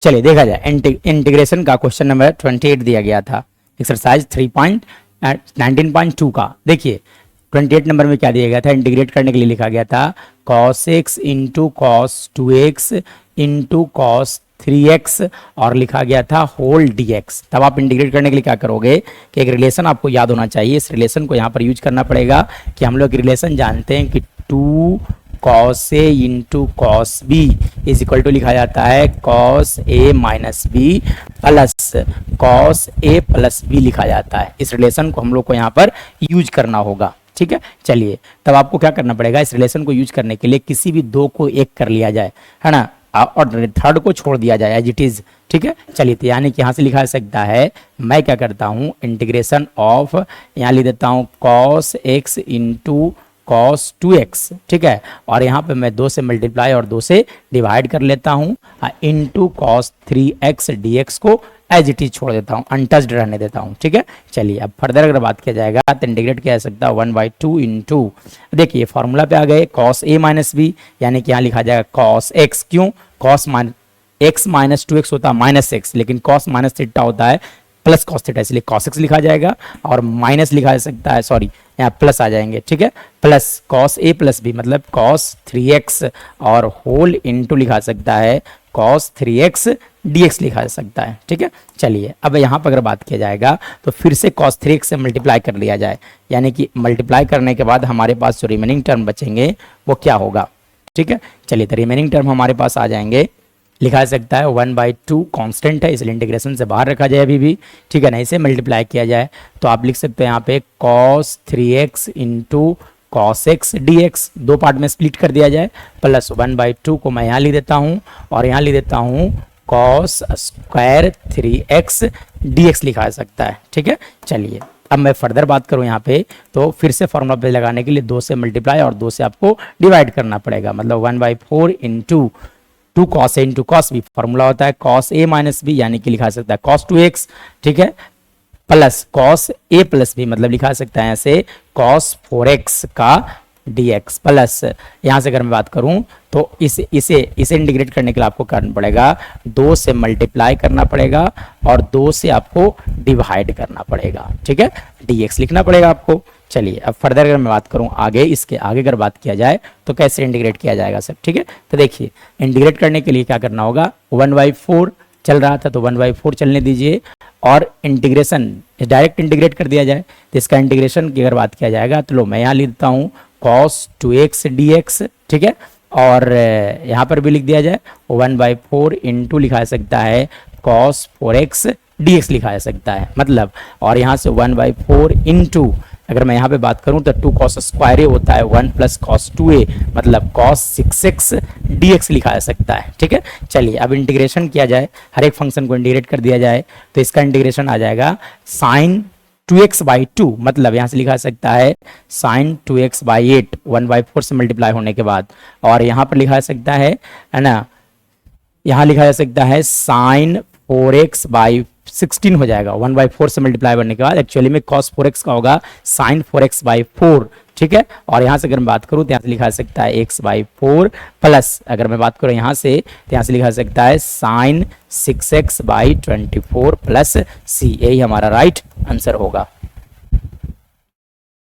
चलिए देखा जाए, इंटीग्रेशन का क्वेश्चन नंबर 28 दिया गया था, एक्सरसाइज 3.19.2 का। देखिए 28 नंबर में क्या दिया गया था, इंटीग्रेट करने के लिए लिखा गया था cos x into cos 2x into cos 3x और लिखा गया था होल dx। तब आप इंटीग्रेट करने के लिए क्या करोगे कि एक रिलेशन आपको याद होना चाहिए, इस रिलेशन को यहाँ पर यूज करना पड़ेगा कि हम लोग रिलेशन जानते हैं कि 2 cos a into cos B is equal to लिखा जाता है cos a minus B plus cos a plus B लिखा जाता है। इस रिलेशन को हम लोग को यहाँ पर यूज करना होगा, ठीक है। चलिए तब आपको क्या करना पड़ेगा, इस रिलेशन को यूज करने के लिए किसी भी दो को एक कर लिया जाए, है ना, और थर्ड को छोड़ दिया जाए एज इट इज, ठीक है। चलिए तो यानी कि यहाँ से लिखा जा सकता है, मैं क्या करता हूँ इंटीग्रेशन ऑफ, यहाँ लिख देता हूँ cos x into cos 2x, ठीक है, और यहाँ पे मैं 2 से मल्टीप्लाई और 2 से डिवाइड कर लेता हूँ, इंटू cos 3x dx को एज इट इज छोड़ देता हूँ, अनटच्ड रहने देता हूँ, ठीक है। चलिए अब फर्दर अगर बात किया जाएगा तो इंटीग्रेट किया जा सकता है 1/2 इंटू, देखिए फॉर्मूला पे आ गए cos a माइनस बी, यानी कि यहाँ लिखा जाएगा cos x, क्यों cos x माइनस 2x होता है माइनस x, लेकिन cos माइनस थीटा होता है प्लस cos थीटा, इसलिए cos x लिखा जाएगा और माइनस लिखा जा सकता है, सॉरी यहाँ प्लस आ जाएंगे, ठीक है, plus cos a plus b मतलब cos 3x और होल इंटू लिखा सकता है cos 3x dx लिखा जा सकता है, ठीक है। चलिए अब यहाँ पर अगर बात किया जाएगा तो फिर से cos 3x से मल्टीप्लाई कर लिया जाए, यानी कि मल्टीप्लाई करने के बाद हमारे पास जो रिमेनिंग टर्म बचेंगे वो क्या होगा, ठीक है। चलिए तो रिमेनिंग टर्म हमारे पास आ जाएंगे, लिखा जा सकता है 1/2 कांस्टेंट है, इसलिए इंटीग्रेशन से बाहर रखा जाए अभी भी, ठीक है ना, इसे मल्टीप्लाई किया जाए तो आप लिख सकते हैं यहाँ पे cos 3x into cos x dx, दो पार्ट में स्प्लिट कर दिया जाए, प्लस 1/2 को मैं यहाँ लिख देता हूँ और यहाँ लिख देता हूँ cos स्क्वायर 3x dx लिखा जा सकता है, ठीक है। चलिए अब मैं फर्दर बात करूं यहाँ पे तो फिर से फॉर्मूला पे लगाने के लिए 2 से मल्टीप्लाई और 2 से आपको डिवाइड करना पड़ेगा, मतलब 1/4 into 2 cos a into cos B, formula होता है cos a माइनस बी, यानी कि लिखा सकता है cos 2x, ठीक है, plus cos a plus B मतलब लिखा सकता है ऐसे cos 4x का dx, प्लस यहाँ से अगर मैं बात करूँ तो इसे इंटीग्रेट करने के लिए आपको करना पड़ेगा 2 से मल्टीप्लाई करना पड़ेगा और 2 से आपको डिवाइड करना पड़ेगा, ठीक है, dx लिखना पड़ेगा आपको। चलिए अब फर्दर अगर मैं बात करूं आगे, इसके आगे अगर बात किया जाए तो कैसे इंटीग्रेट किया जाएगा सर, ठीक है। तो देखिए इंटीग्रेट करने के लिए क्या करना होगा, 1/4 चल रहा था तो 1/4 चलने दीजिए और इंटीग्रेशन डायरेक्ट इंटीग्रेट कर दिया जाए, तो इसका इंटीग्रेशन की अगर बात किया जाएगा तो लो मैं यहाँ लिख देता हूँ cos 2x dx, ठीक है, और यहाँ पर भी लिख दिया जाए 1/4 इंटू लिखा जा सकता है cos 4x dx लिखा जा सकता है, मतलब और यहाँ से 1/4 इंटू अगर मैं यहाँ पे बात करूँ तो 2 cos स्क्वायर होता है 1 प्लस cos 2a मतलब cos 6x dx लिखा जा सकता है, ठीक है। चलिए अब इंटीग्रेशन किया जाए, हर एक फंक्शन को इंटीग्रेट कर दिया जाए तो इसका इंटीग्रेशन आ जाएगा sin 2x/2, मतलब यहाँ से लिखा जा सकता है sin 2x/8 1/4 से मल्टीप्लाई होने के बाद, और यहाँ पर लिखा जा सकता है ना, यहाँ लिखा जा सकता है sin 4x/16 हो जाएगा 1/4 से मल्टीप्लाई करने के बाद, एक्चुअली में cos 4x का होगा sin 4x/4, ठीक है, और यहाँ से अगर मैं बात करूँ तो यहाँ से लिखा जा सकता है x/4 प्लस अगर मैं बात करूँ यहाँ से तो यहाँ से लिखा जा सकता है sin 6x/24 प्लस c, यही हमारा राइट आंसर होगा।